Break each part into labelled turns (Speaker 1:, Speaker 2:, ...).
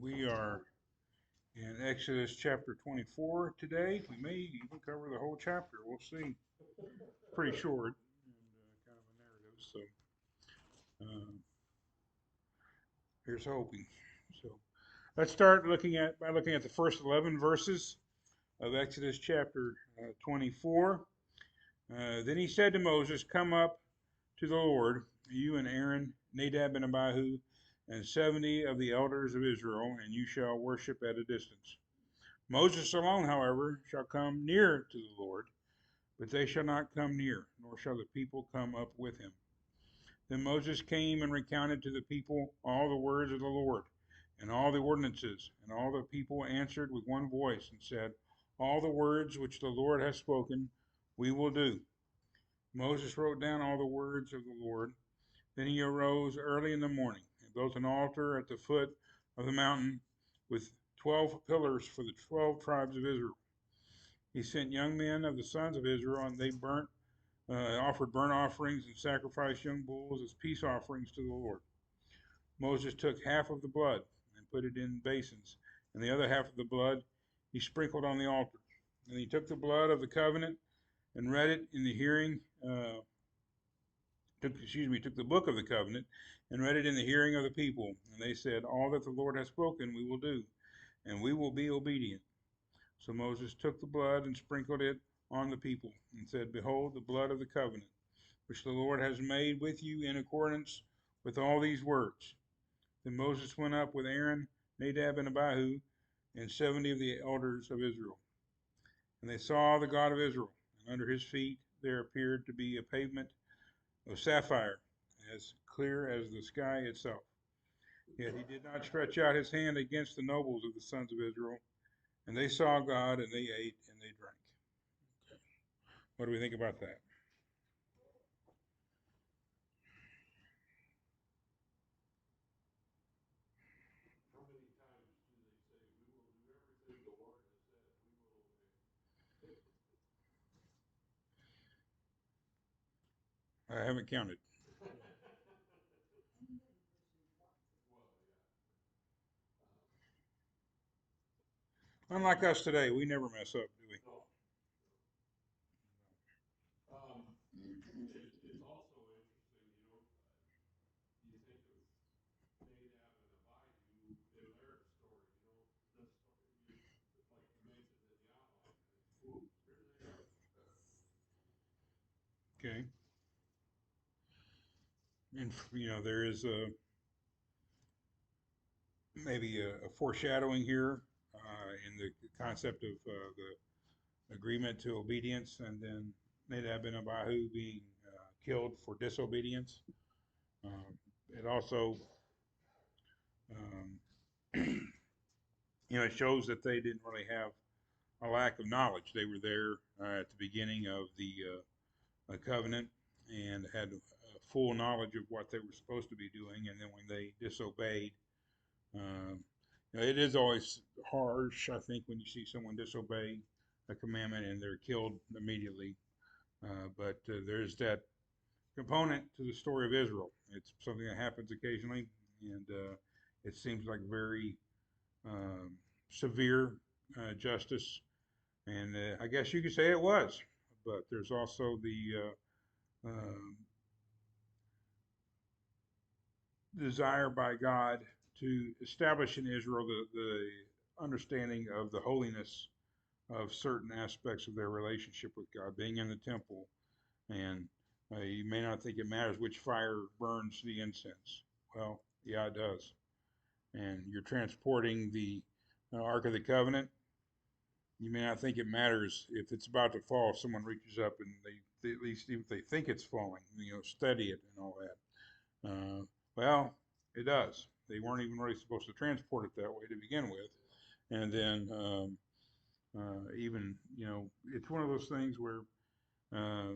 Speaker 1: We are in Exodus chapter 24 today. We may even cover the whole chapter. We'll see. Pretty short and kind of a narrative. So here's hoping. So let's start by looking at the first 11 verses of Exodus chapter 24. Then he said to Moses, "Come up to the Lord, you and Aaron, Nadab and Abihu, and 70 of the elders of Israel, and you shall worship at a distance. Moses alone, however, shall come near to the Lord, but they shall not come near, nor shall the people come up with him." Then Moses came and recounted to the people all the words of the Lord, and all the ordinances. And all the people answered with one voice and said, "All the words which the Lord has spoken, we will do." Moses wrote down all the words of the Lord. Then he arose early in the morning and built an altar at the foot of the mountain with 12 pillars for the 12 tribes of Israel. He sent young men of the sons of Israel, and they offered burnt offerings and sacrificed young bulls as peace offerings to the Lord. Moses took half of the blood and put it in basins, and the other half of the blood he sprinkled on the altar. And he took the blood of the covenant and read it in the hearing. Took the book of the covenant and read it in the hearing of the people. And they said, "All that the Lord has spoken, we will do, and we will be obedient." So Moses took the blood and sprinkled it on the people, and said, "Behold, the blood of the covenant, which the Lord has made with you in accordance with all these words." Then Moses went up with Aaron, Nadab, and Abihu, and 70 of the elders of Israel. And they saw the God of Israel, and under his feet there appeared to be a pavement of sapphire, as clear as the sky itself. Yet he did not stretch out his hand against the nobles of the sons of Israel. And they saw God, and they ate, and they drank. Okay. What do we think about that? I haven't counted. Unlike us today, we never mess up, do we? Okay. And there is maybe a foreshadowing here in the concept of the agreement to obedience, and then Nadab and Abihu being killed for disobedience. It also, um, it shows that they didn't really have a lack of knowledge. They were there at the beginning of the covenant and had full knowledge of what they were supposed to be doing, and then when they disobeyed, um, it is always harsh, I think, when you see someone disobey a commandment and they're killed immediately. But there's that component to the story of Israel. It's something that happens occasionally, and it seems like very um, severe justice. And I guess you could say it was. But there's also the desire by God to establish in Israel the understanding of the holiness of certain aspects of their relationship with God, being in the temple. And you may not think it matters which fire burns the incense. Well, yeah, it does. And you're transporting the Ark of the Covenant. You may not think it matters if it's about to fall. If someone reaches up and they at least if they think it's falling, steady it and all that. Well, it does. They weren't even really supposed to transport it that way to begin with. And then even, it's one of those things where uh,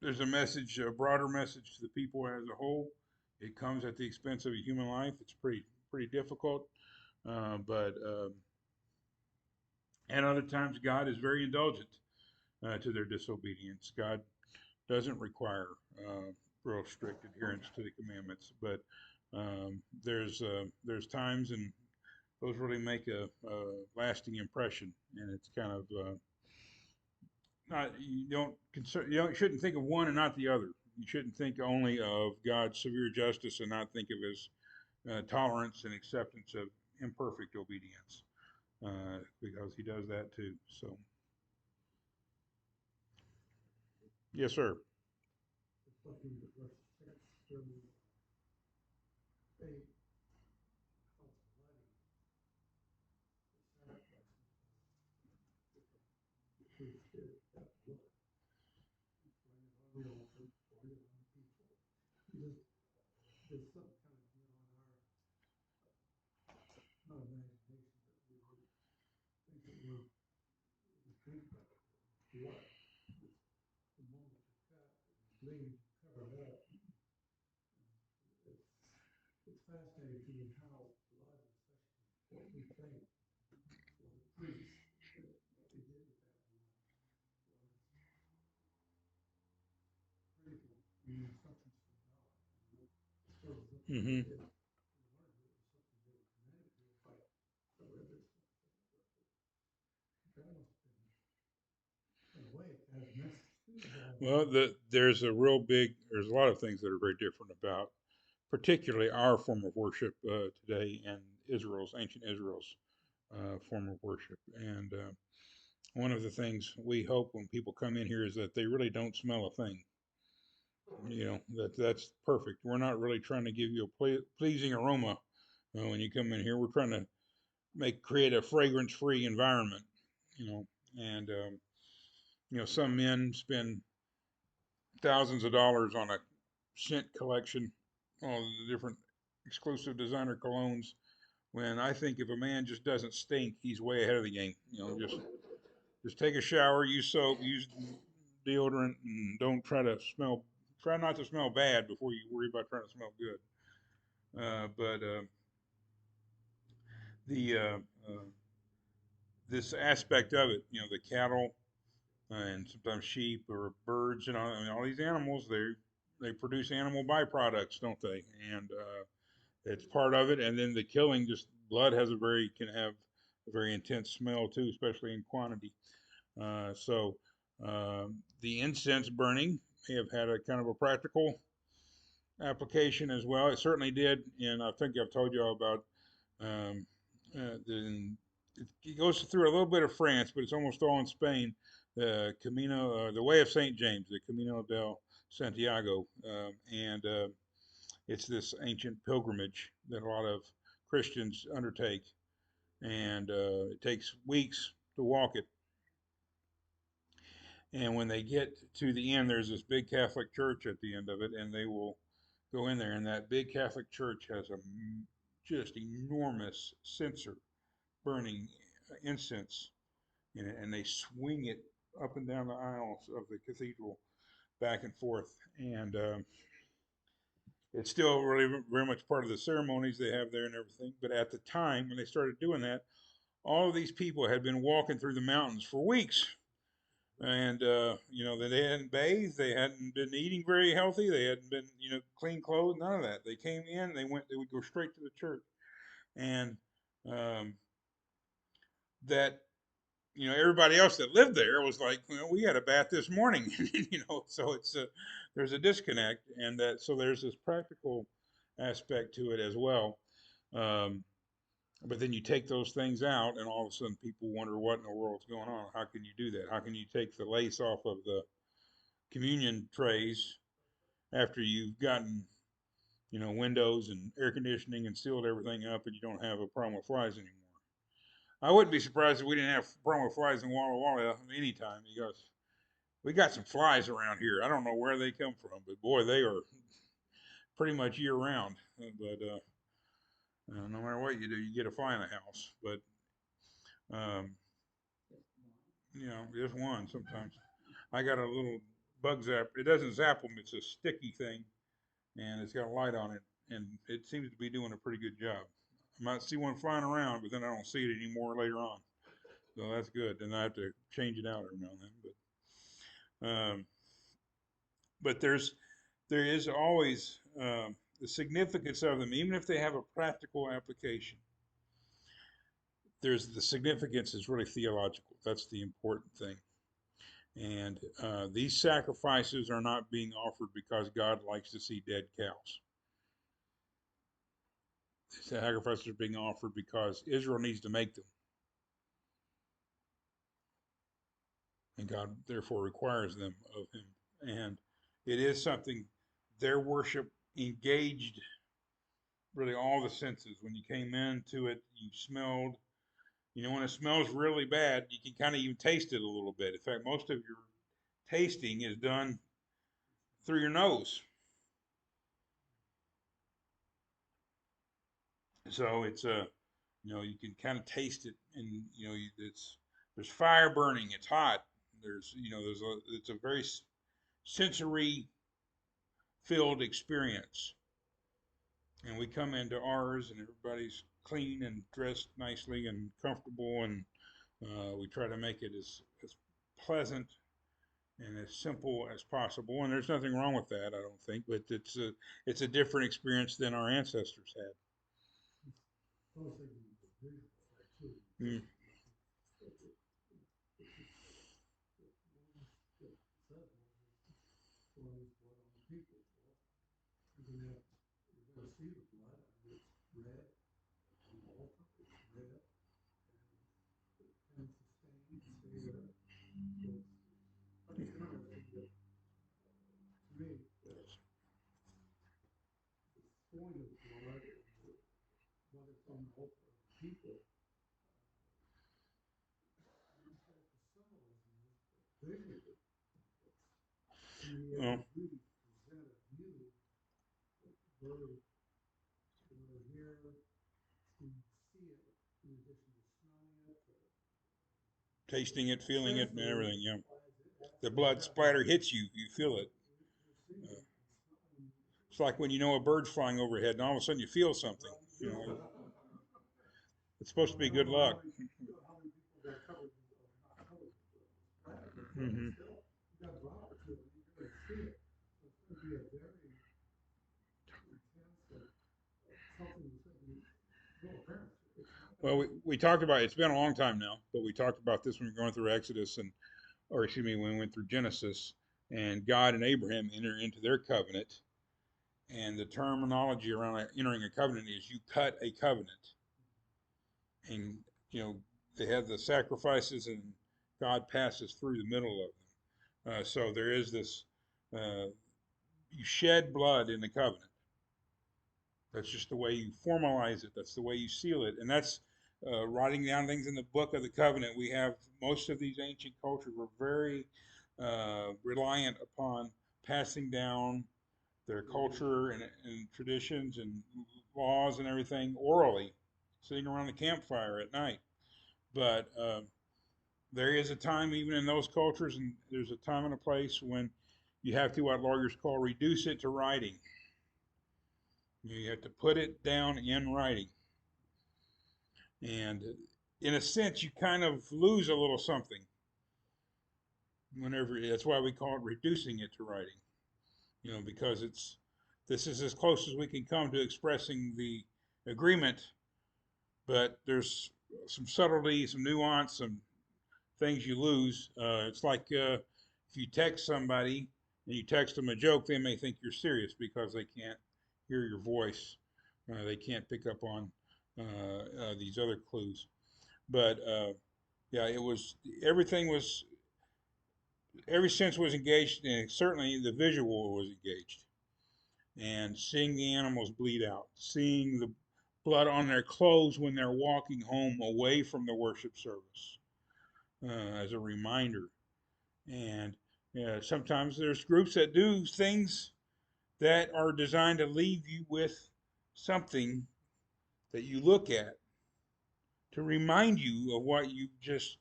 Speaker 1: there's a broader message to the people as a whole. It comes at the expense of a human life. It's pretty difficult, but and other times God is very indulgent to their disobedience. God doesn't require real strict adherence to the commandments, but there's times and those really make a lasting impression, and it's kind of not you don't shouldn't think of one and not the other. You shouldn't think only of God's severe justice and not think of His tolerance and acceptance of imperfect obedience, because He does that too. So, yes, sir. Hmm. Well, there's a lot of things that are very different about, particularly our form of worship today and ancient Israel's form of worship. And one of the things we hope when people come in here is that they really don't smell a thing. That's perfect. We're not really trying to give you a pleasing aroma when you come in here. We're trying to create a fragrance-free environment. You know, and some men spend thousands of dollars on a scent collection, all the different exclusive designer colognes. When I think if a man just doesn't stink, he's way ahead of the game. Just take a shower, use soap, use deodorant, and don't try to smell. Try not to smell bad before you worry about trying to smell good. But the this aspect of it, the cattle and sometimes sheep or birds, I mean, all these animals, they produce animal byproducts, don't they? And it's part of it. And then the killing, just blood can have a very intense smell too, especially in quantity. So the incense burning may have had a kind of a practical application as well. It certainly did, and I think I've told you all about. Um, it goes through a little bit of France, but it's almost all in Spain. The Camino, the Way of Saint James, the Camino del Santiago, and it's this ancient pilgrimage that a lot of Christians undertake, and it takes weeks to walk it. And when they get to the end, there's this big Catholic church at the end of it, and they will go in there, and that big Catholic church has a just enormous censer burning incense in it, and they swing it up and down the aisles of the cathedral, back and forth, and it's still really very much part of the ceremonies they have there and everything. But at the time when they started doing that, all of these people had been walking through the mountains for weeks, and they hadn't bathed, they hadn't been eating very healthy, they hadn't been clean clothes, none of that. They came in, they would go straight to the church, and um, that everybody else that lived there was like, we had a bath this morning. So it's there's a disconnect, and that so there's this practical aspect to it as well. um, but then you take those things out, and all of a sudden people wonder what in the world's going on. How can you do that? How can you take the lace off of the communion trays after you've gotten windows and air conditioning and sealed everything up, and you don't have a problem with flies anymore? I wouldn't be surprised if we didn't have a problem with flies in Walla Walla anytime, because we got some flies around here. I don't know where they come from, but boy, they are pretty much year round. But no matter what you do, you get a fly in the house. But um, just one sometimes. I got a little bug zap. It doesn't zap them. It's a sticky thing, and it's got a light on it, and it seems to be doing a pretty good job. I might see one flying around, but then I don't see it anymore later on. So that's good. Then I have to change it out every now and then. But there is always the significance of them, even if they have a practical application. there's the significance is really theological. That's the important thing. And these sacrifices are not being offered because God likes to see dead cows. These sacrifices are being offered because Israel needs to make them. And God therefore requires them of him. And it is something, their worship engaged really all the senses. When you came into it, you smelled, when it smells really bad, you can kind of even taste it a little bit. In fact, most of your tasting is done through your nose. So it's you can kind of taste it, and there's fire burning, it's hot. It's a very sensory filled experience. And we come into ours, and everybody's clean and dressed nicely and comfortable, and we try to make it as pleasant and as simple as possible. And there's nothing wrong with that, I don't think, but it's a different experience than our ancestors had. Mm. Well, tasting it, feeling it, and everything. Yeah, the blood splatter hits you. You feel it. It's like when a bird's flying overhead, and all of a sudden you feel something. It's supposed to be good luck. Mm-hmm. Well, we talked about it's been a long time now, but we talked about this when we were going through Exodus or excuse me, when we went through Genesis, and God and Abraham enter into their covenant, and the terminology around entering a covenant is you cut a covenant, and they have the sacrifices, and God passes through the middle of them. So there is this, you shed blood in the covenant. That's just the way you formalize it. That's the way you seal it. And that's writing down things in the book of the covenant. We have most of these ancient cultures were very reliant upon passing down their culture and traditions and laws and everything orally, sitting around the campfire at night. But there is a time, even in those cultures, and there's a time and a place when you have to, what lawyers call, reduce it to writing. You have to put it down in writing. And in a sense, you kind of lose a little something whenever, that's why we call it reducing it to writing, because this is as close as we can come to expressing the agreement, but there's some subtlety, some nuance, some things you lose. It's like if you text somebody and you text them a joke, they may think you're serious because they can't hear your voice. They can't pick up on these other clues. But yeah, everything was, every sense was engaged, and certainly the visual was engaged. And seeing the animals bleed out, seeing the blood on their clothes when they're walking home away from the worship service as a reminder. And sometimes there's groups that do things that are designed to leave you with something that you look at to remind you of what you just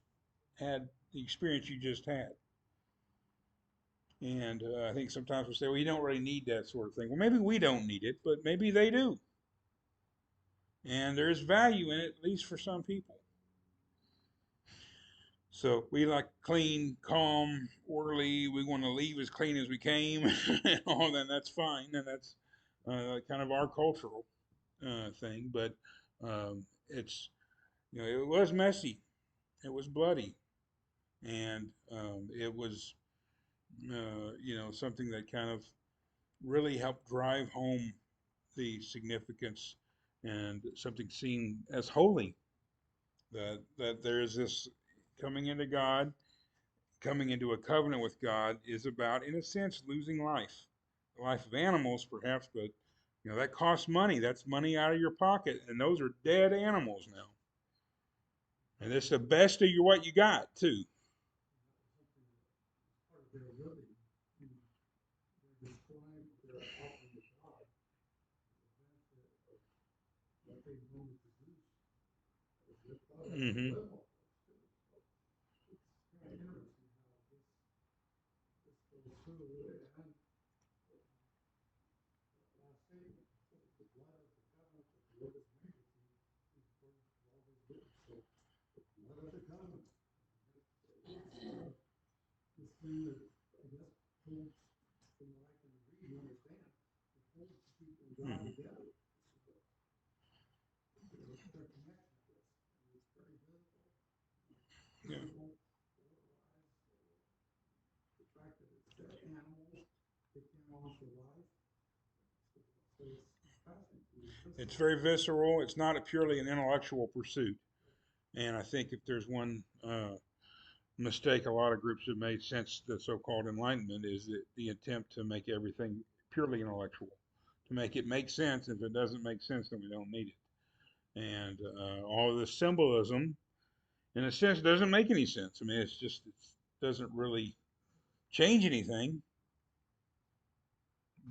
Speaker 1: had, the experience you just had. And I think sometimes we say, well, you don't really need that sort of thing. Well, maybe we don't need it, but maybe they do. And there's value in it, at least for some people. So we like clean, calm, orderly. We want to leave as clean as we came, and all that. That's fine, and that's kind of our cultural thing. But it's It was messy, it was bloody, and it was something that kind of really helped drive home the significance and something seen as holy, that there is this coming into God, coming into a covenant with God is about, in a sense, losing life, the life of animals perhaps, but that costs money. That's money out of your pocket, and those are dead animals now. And it's the best of what you got too. Hmm. Hmm. Yeah. It's very visceral. It's not purely an intellectual pursuit. And I think if there's one mistake a lot of groups have made since the so-called Enlightenment is that the attempt to make everything purely intellectual, to make it make sense. If it doesn't make sense, then we don't need it. And all of the symbolism, in a sense, doesn't make any sense. I mean, it doesn't really change anything,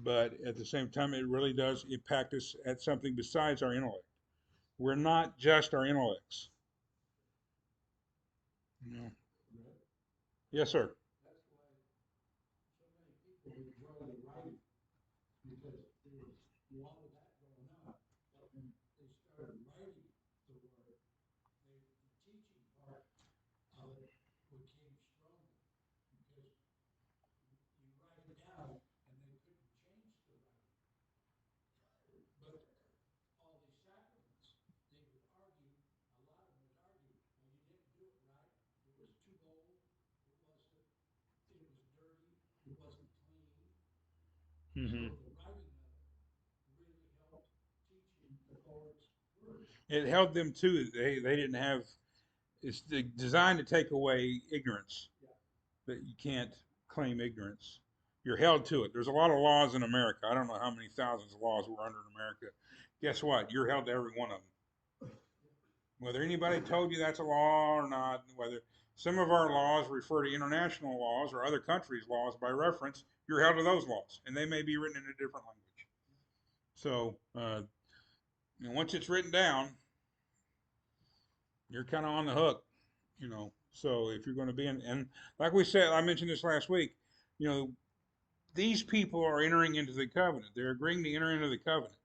Speaker 1: but at the same time, it really does impact us at something besides our intellect. We're not just our intellects. You know? Yes, sir. Hmm. It held them too. They didn't have. It's designed to take away ignorance. That you can't claim ignorance. You're held to it. There's a lot of laws in America. I don't know how many thousands of laws we're under in America. Guess what? You're held to every one of them. Whether anybody told you that's a law or not, whether some of our laws refer to international laws or other countries' laws by reference, you're held to those laws, and they may be written in a different language. So, once it's written down, you're kind of on the hook. So if you're going to be in, and like we said, I mentioned this last week, you know, these people are entering into the covenant. They're agreeing to enter into the covenant.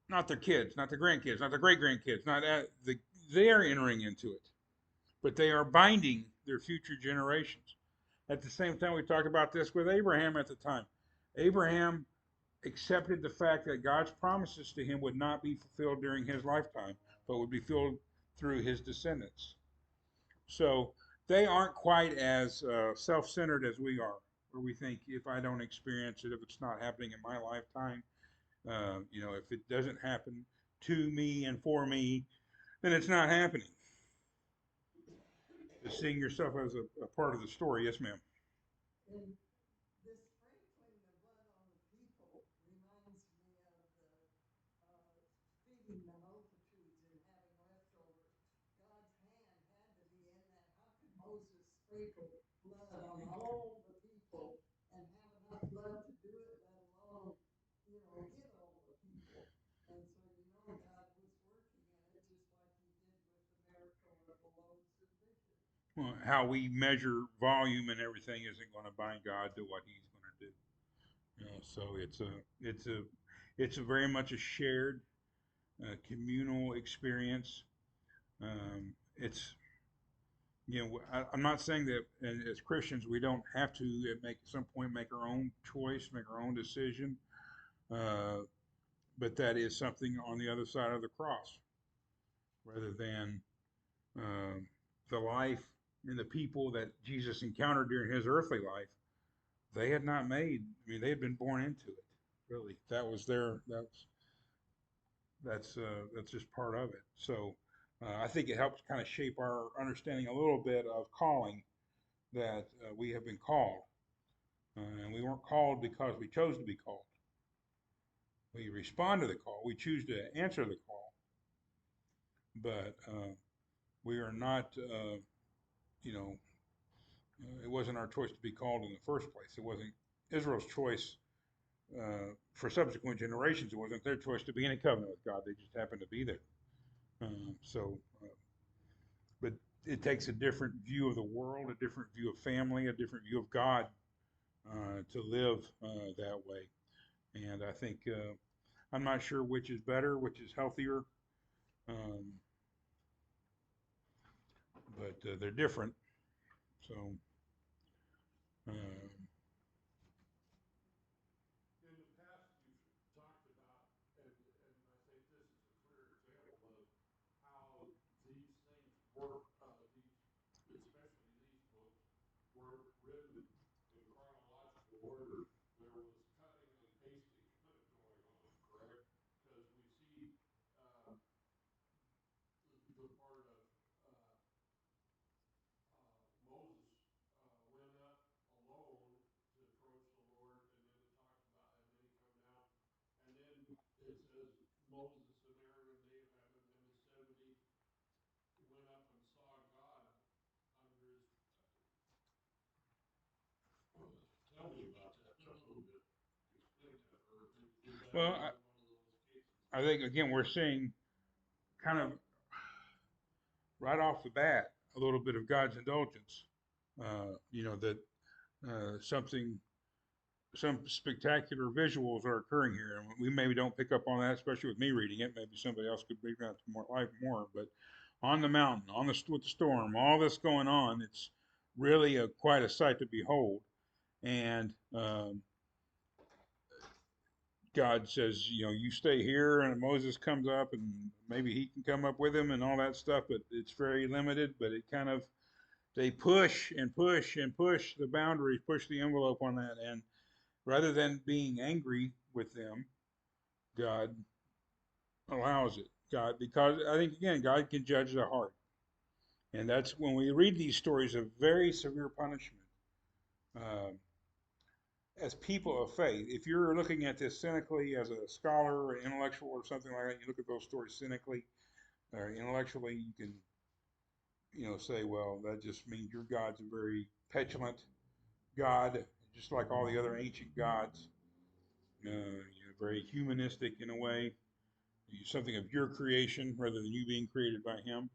Speaker 1: Not their kids, not their grandkids, not their great grandkids, not they're entering into it, but they are binding their future generations. At the same time, we talked about this with Abraham at the time. Abraham accepted the fact that God's promises to him would not be fulfilled during his lifetime, but would be filled through his descendants. So they aren't quite as self-centered as we are, where we think if I don't experience it, if it's not happening in my lifetime, if it doesn't happen to me and for me, then it's not happening. Just seeing yourself as a part of the story. Yes, ma'am. Well, how we measure volume and everything isn't going to bind God to what He's going to do. So it's a very much a shared communal experience. It's I'm not saying that as Christians we don't have to at some point make our own choice, make our own decision. Uh, but that is something on the other side of the cross, rather than uh, the life and the people that Jesus encountered during his earthly life. They had not made. I mean, they had been born into it. Really, that was their. That's just part of it. So I think it helps kind of shape our understanding a little bit of calling, that we have been called, and we weren't called because we chose to be called. We respond to the call. We choose to answer the call, but we are not. You know, it wasn't our choice to be called in the first place. It wasn't Israel's choice for subsequent generations. It wasn't their choice to be in a covenant with God. They just happened to be there. But it takes a different view of the world, a different view of family, a different view of God to live that way. And I think I'm not sure which is better, which is healthier, um, but they're different. So. Um, well, I think again we're seeing kind of right off the bat a little bit of God's indulgence. That something, some spectacular visuals are occurring here, and we maybe don't pick up on that, especially with me reading it. Maybe somebody else could bring that to more life more. But on the mountain, with the storm, all this going on, it's really quite a sight to behold. And God says, you stay here, and Moses comes up, and maybe he can come up with him and all that stuff, but it's very limited. But it kind of, they push and push and push the boundaries, push the envelope on that. And rather than being angry with them, God allows it. Because I think, again, God can judge the heart. And that's when we read these stories of very severe punishment. Uh, as people of faith, if you're looking at this cynically as a scholar or intellectual or something like that, you look at those stories cynically or intellectually, you can, say, well, that just means your God's a very petulant God, just like all the other ancient gods, very humanistic in a way, something of your creation rather than you being created by Him.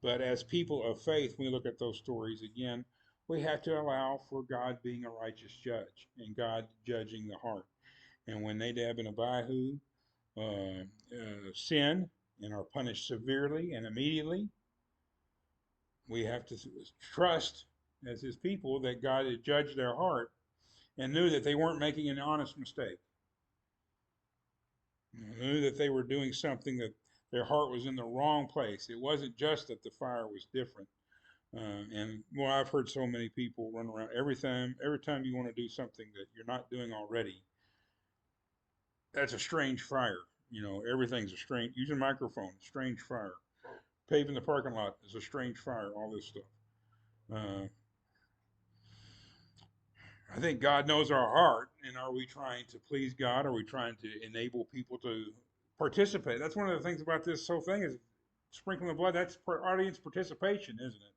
Speaker 1: But as people of faith, when we look at those stories again, we have to allow for God being a righteous judge and God judging the heart. And when Nadab and Abihu sin and are punished severely and immediately, we have to trust as his people that God had judged their heart and knew that they weren't making an honest mistake. Knew that they were doing something that their heart was in the wrong place. It wasn't just that the fire was different. And well, I've heard so many people run around every time you want to do something that you're not doing already. That's a strange fire. Everything's a strange. Using a microphone, strange fire. Paving the parking lot is a strange fire. All this stuff. Uh, I think God knows our heart, and are we trying to please God? Are we trying to enable people to participate? That's one of the things about this whole thing is sprinkling the blood. That's audience participation, isn't it?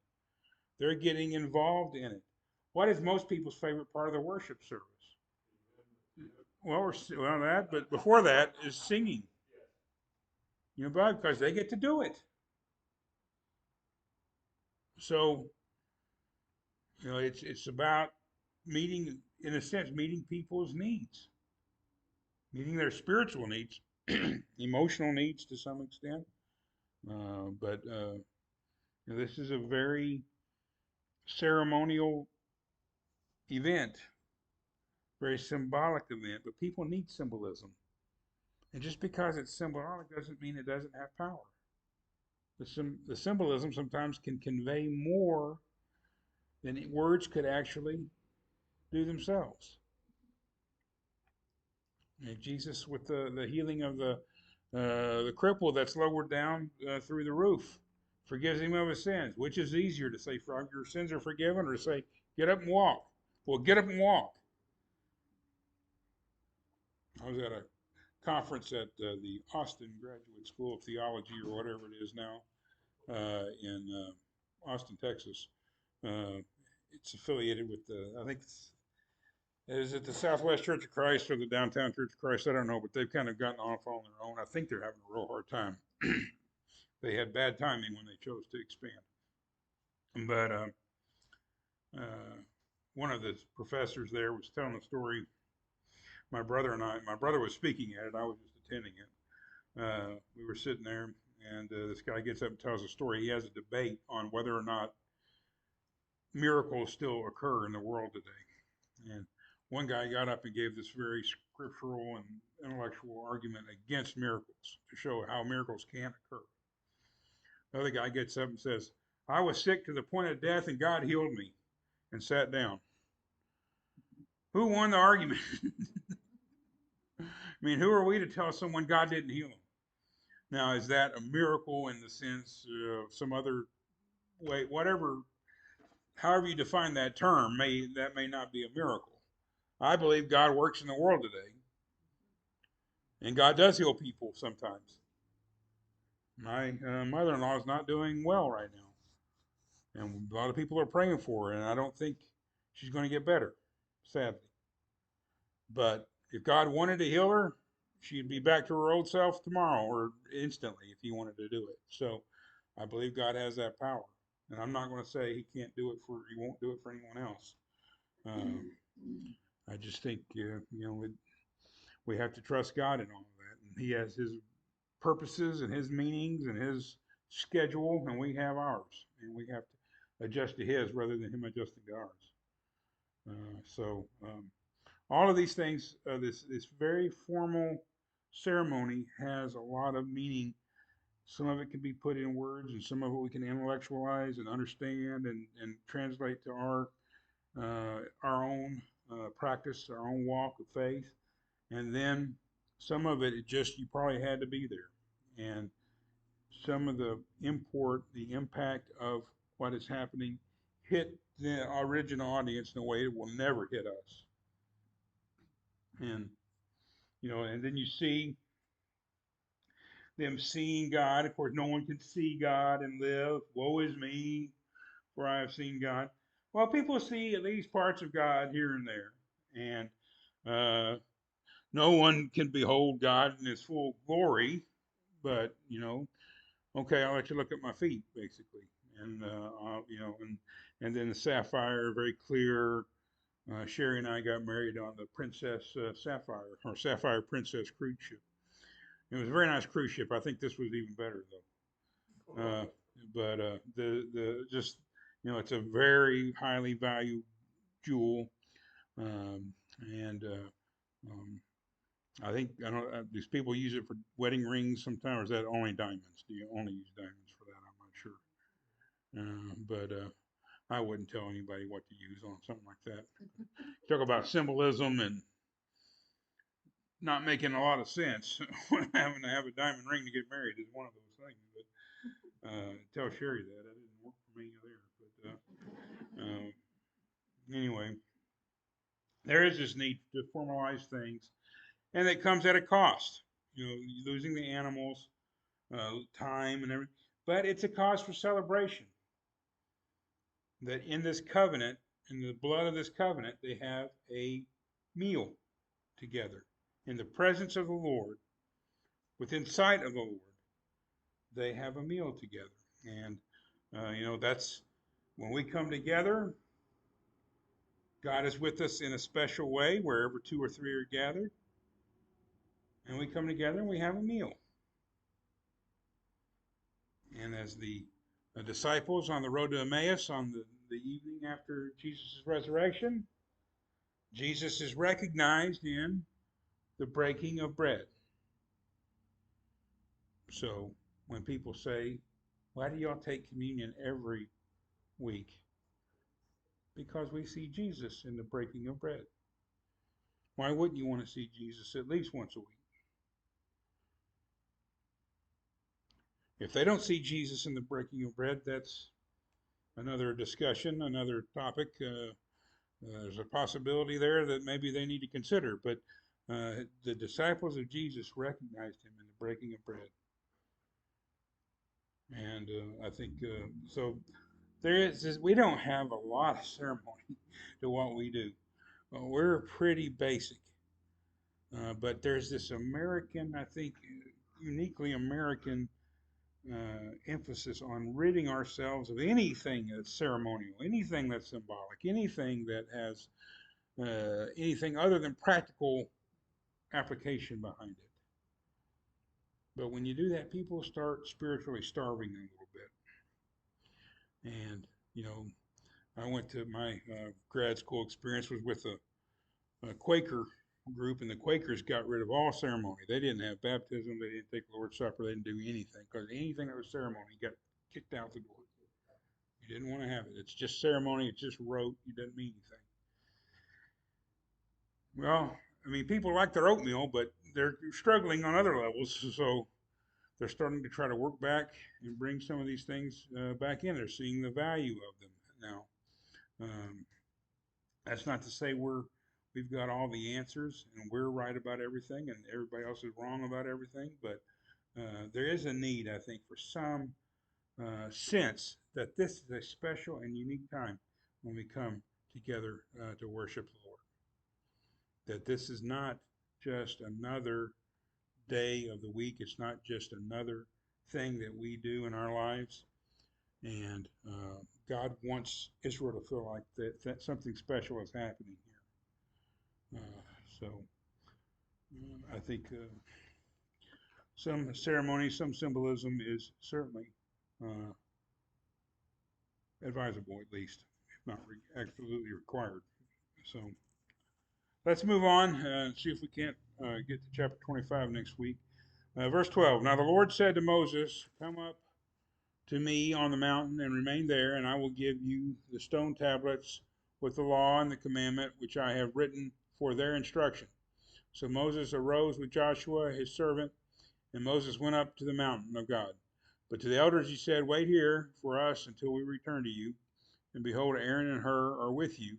Speaker 1: They're getting involved in it. What is most people's favorite part of the worship service? Well, that, but before that is singing. Because they get to do it. So, it's about meeting, in a sense, meeting people's needs, meeting their spiritual needs, emotional needs to some extent. But this is a very ceremonial event, very symbolic event. But people need symbolism. And just because it's symbolic doesn't mean it doesn't have power. The symbolism sometimes can convey more than words could actually do themselves. And Jesus, with the healing of the cripple that's lowered down through the roof, forgives him of his sins. Which is easier to say, your sins are forgiven, or to say, get up and walk? Well, get up and walk. I was at a conference at the Austin Graduate School of Theology, or whatever it is now, in Austin, Texas. It's affiliated with I think is it the Southwest Church of Christ or the Downtown Church of Christ? I don't know, but they've kind of gotten off on their own. I think they're having a real hard time. They had bad timing when they chose to expand. But one of the professors there was telling a story. My brother was speaking at it. I was just attending it. We were sitting there, and this guy gets up and tells a story. He has a debate on whether or not miracles still occur in the world today. And one guy got up and gave this very scriptural and intellectual argument against miracles to show how miracles can't occur. The other guy gets up and says, I was sick to the point of death and God healed me, and sat down. Who won the argument? I mean, who are we to tell someone God didn't heal them? Now, is that a miracle in the sense of some other way, whatever, however you define that term, that may not be a miracle. I believe God works in the world today, and God does heal people sometimes. My mother-in-law is not doing well right now, and a lot of people are praying for her, and I don't think she's going to get better, sadly. But if God wanted to heal her, she'd be back to her old self tomorrow or instantly if he wanted to do it. So I believe God has that power. And I'm not going to say he won't do it for anyone else. I just think, we have to trust God in all of that. And he has his purposes and his meanings and his schedule, and we have ours. And we have to adjust to his rather than him adjusting to ours. All of these things, this very formal ceremony has a lot of meaning. Some of it can be put in words, and some of it we can intellectualize and understand and translate to our own practice, our own walk of faith. And then some of it just you probably had to be there. And some of the impact of what is happening hit the original audience in a way it will never hit us. And and then you see them seeing God. Of course, no one can see God and live. Woe is me, for I have seen God. Well, people see at least parts of God here and there, and no one can behold God in his full glory. But okay, I'll let you look at my feet, basically, and and then the sapphire, very clear. Sherry and I got married on the Princess Sapphire, or Sapphire Princess cruise ship. It was a very nice cruise ship. I think this was even better though. But the just it's a very highly valued jewel, and I think I don't. These people use it for wedding rings sometimes. Or is that only diamonds? Do you only use diamonds for that? I'm not sure. But I wouldn't tell anybody what to use on something like that. Talk about symbolism and not making a lot of sense. Having to have a diamond ring to get married is one of those things. But tell Sherry that didn't work for me there. But anyway, there is this need to formalize things, and it comes at a cost. Losing the animals, time, and everything. But it's a cause for celebration. That in this covenant, in the blood of this covenant, they have a meal together in the presence of the Lord, within sight of the Lord. They have a meal together, and that's when we come together. God is with us in a special way wherever two or three are gathered, and we come together and we have a meal. And as the disciples on the road to Emmaus on the evening after Jesus' resurrection, Jesus is recognized in the breaking of bread. So when people say, why do y'all take communion every week? Because we see Jesus in the breaking of bread. Why wouldn't you want to see Jesus at least once a week? If they don't see Jesus in the breaking of bread, that's another discussion, another topic. There's a possibility there that maybe they need to consider. But the disciples of Jesus recognized him in the breaking of bread. And I think so. We don't have a lot of ceremony to what we do. We're pretty basic. But there's this American, I think, uniquely American emphasis on ridding ourselves of anything that's ceremonial, anything that's symbolic, anything that has anything other than practical application behind it. But when you do that, people start spiritually starving a little bit. And, you know, I went to my grad school experience was with a Quaker group, and the Quakers got rid of all ceremony. They didn't have baptism, they didn't take the Lord's Supper, they didn't do anything, because anything that was ceremony got kicked out the door. You didn't want to have it. It's just ceremony, it's just rote, it doesn't mean anything. Well, I mean, people like their oatmeal, but they're struggling on other levels, so they're starting to try to work back and bring some of these things back in. They're seeing the value of them now. Um, that's not to say we've got all the answers and we're right about everything and everybody else is wrong about everything, but there is a need, I think, for some sense that this is a special and unique time when we come together to worship the Lord. That this is not just another day of the week. It's not just another thing that we do in our lives. And God wants Israel to feel like that something special is happening here. So I think some ceremony, some symbolism is certainly advisable, at least, if not absolutely required. So let's move on and see if we can't get to chapter 25 next week. Verse 12. Now the Lord said to Moses, come up to me on the mountain and remain there, and I will give you the stone tablets with the law and the commandment which I have written for their instruction. So Moses arose with Joshua his servant, and Moses went up to the mountain of God. But to the elders he said, wait here for us until we return to you. And behold, Aaron and Hur are with you.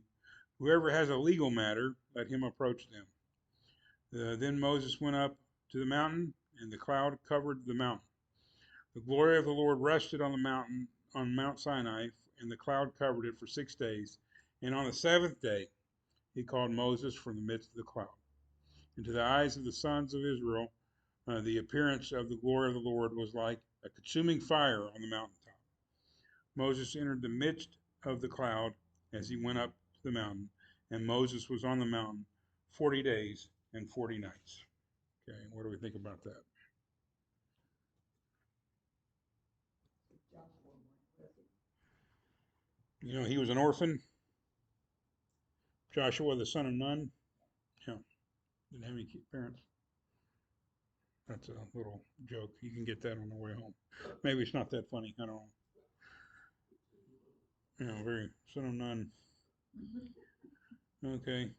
Speaker 1: Whoever has a legal matter, let him approach them. Then Moses went up to the mountain, and the cloud covered the mountain. The glory of the Lord rested on the mountain, on Mount Sinai, and the cloud covered it for 6 days. And on the seventh day he called Moses from the midst of the cloud. And to the eyes of the sons of Israel, the appearance of the glory of the Lord was like a consuming fire on the mountaintop. Moses entered the midst of the cloud as he went up to the mountain, and Moses was on the mountain 40 days and 40 nights. Okay, what do we think about that? You know, he was an orphan. Joshua, the son of Nun, yeah, didn't have any parents. That's a little joke. You can get that on the way home. Maybe it's not that funny. I don't know. You know, very son of Nun. Okay.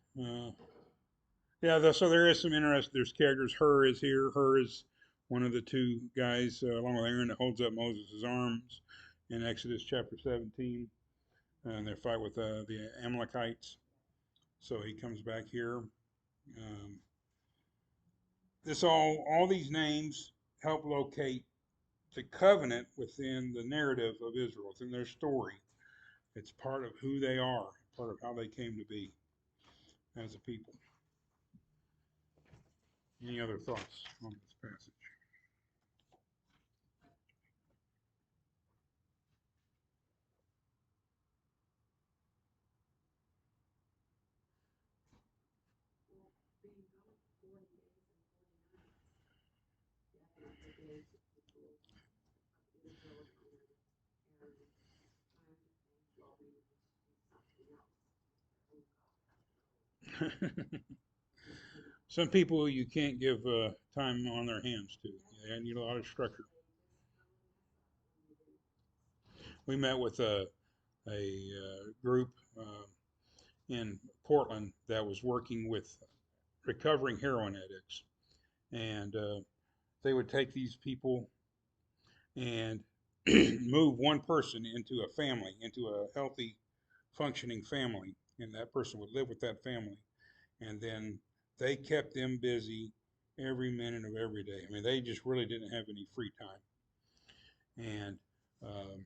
Speaker 1: Yeah, so there is some interest. There's characters. Hur is here. Hur is one of the two guys, along with Aaron, that holds up Moses' arms in Exodus chapter 17. And they fight with the Amalekites. So he comes back here. All these names help locate the covenant within the narrative of Israel. It's in their story. It's part of who they are, part of how they came to be as a people. Any other thoughts on this passage? some people you can't give time on their hands to. They need a lot of structure. We met with a group in Portland that was working with recovering heroin addicts, and they would take these people and move one person into a family, into a healthy, functioning family, and that person would live with that family, and then they kept them busy every minute of every day. I mean, they just really didn't have any free time. And um,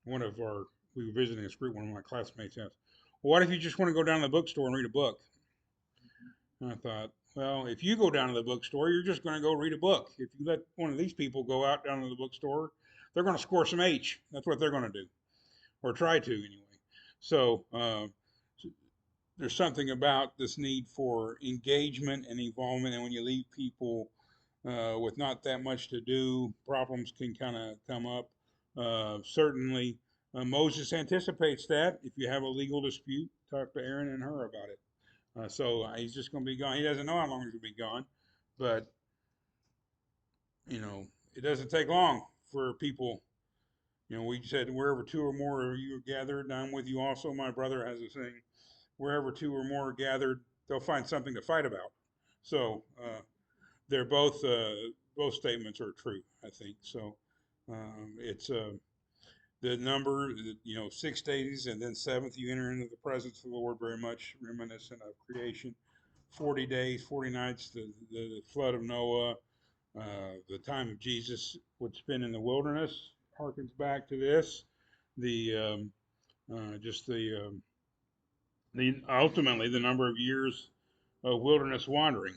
Speaker 1: one of our, we were visiting this group, one of my classmates asked, well, what if you just want to go down to the bookstore and read a book? And I thought, well, if you go down to the bookstore, you're just going to go read a book. If you let one of these people go out down to the bookstore, they're going to score some H. That's what they're going to do, or try to anyway. So there's something about this need for engagement and involvement, and when you leave people with not that much to do, problems can kind of come up. Certainly, Moses anticipates that. If you have a legal dispute, talk to Aaron and her about it. So he's just going to be gone. He doesn't know how long he's going to be gone, but you know, it doesn't take long for people. You know, we said wherever two or more of you are gathered, I'm with you also. My brother has a saying, wherever two or more are gathered, they'll find something to fight about. So they're both statements are true, I think. So it's the number, you know, 6 days and then seventh you enter into the presence of the Lord, very much reminiscent of creation. 40 days, 40 nights, the flood of Noah, the time of Jesus would spend in the wilderness harkens back to this. The just the ultimately the number of years of wilderness wandering,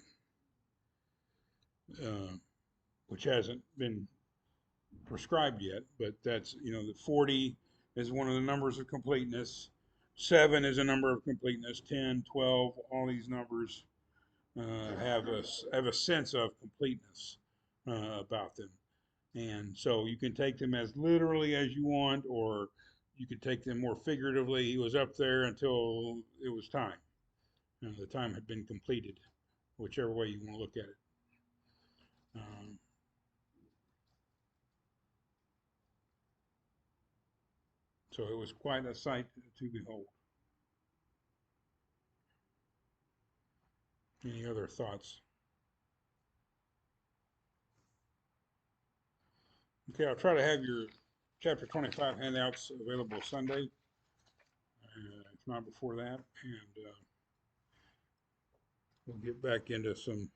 Speaker 1: uh, which hasn't been prescribed yet, but that's, you know, the 40 is one of the numbers of completeness. 7 is a number of completeness. 10, 12, all these numbers have a sense of completeness about them. And so you can take them as literally as you want, or you could take them more figuratively. He was up there until it was time. The time had been completed, whichever way you want to look at it. Um, so it was quite a sight to behold. Any other thoughts? Okay, I'll try to have your chapter 25 handouts available Sunday, if not before that, and we'll get back into some